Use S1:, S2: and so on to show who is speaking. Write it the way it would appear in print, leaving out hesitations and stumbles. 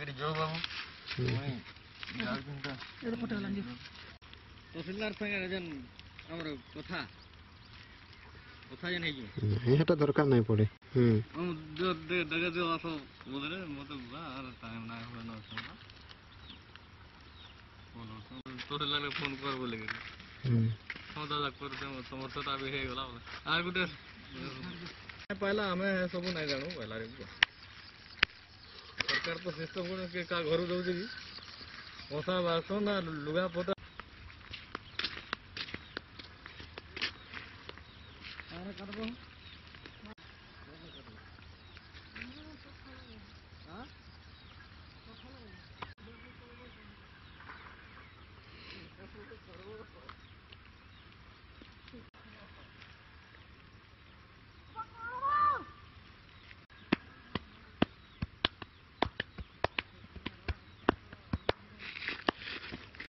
S1: କରି ଯୋଉ ବାବୁ ତହସିଲଦାର ସାଙ୍ଗେ ଯେନ୍ ଆମର କଥା କଥା ଯେନ୍ ହେଇଛି
S2: ହେଟା ଦରକାର ନାହିଁ ପଡ଼େ
S1: ଦେଖେ ଦିଅ ଆସ ବୋଧରେ ମତେ ଟାଇମ୍ ନାହିଁ ହୁଏ ନ ତହସିଲଦାର ଫୋନ୍ କର ବୋଲି ହଁ ଦାଦା କରିଦେ ତମର ସେଟା ବି ହେଇଗଲା ଆଉ ଗୋଟେ ପାଇଲା ଆମେ ସବୁ ନାଇଁ ଜାଣୁ ପାଇଲା ସରକାର ତ ସିଷ୍ଟମ୍ କିଏ କାହା ଘରୁ ଦଉଛି କି ମଶା ବାସନ ଲୁଗା ପଟା